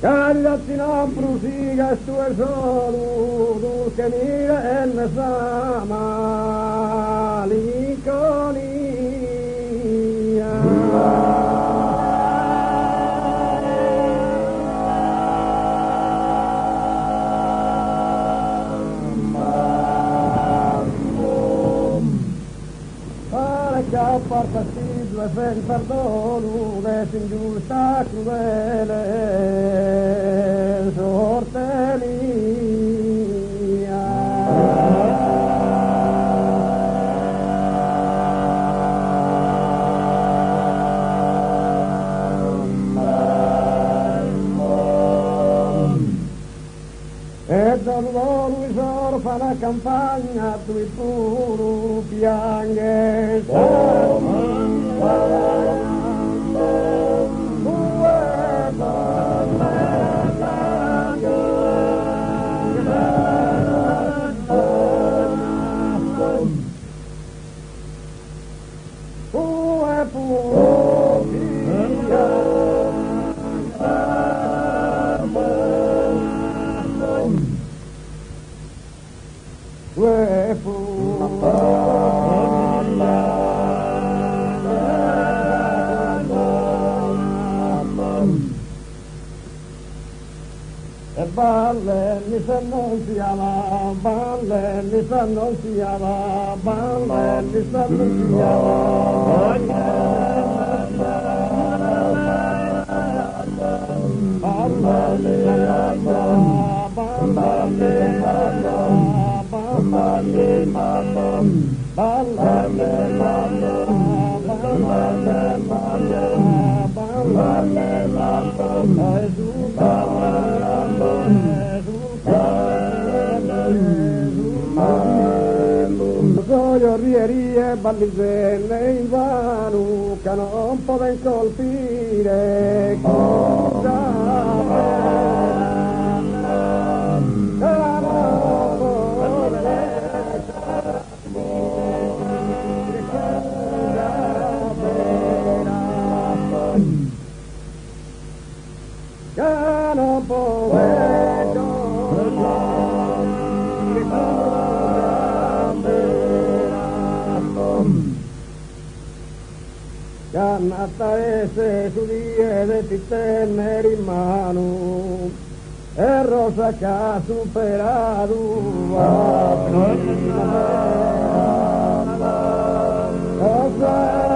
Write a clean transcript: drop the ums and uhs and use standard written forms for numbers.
Caridadina prusiga estuer solu, dulce mira en sama linconia. Che apparta due sen perdono des ingiusta crudele sorte mia. E da loro risorfa la campagna tu il puro piange e balle mi se non si ama, balle mi se non si ama, balle mi se non si Soio rie ballizzelle in vano che non poten colpire Cannata ese su die ti tenere in mano e rosa che ha superato cosa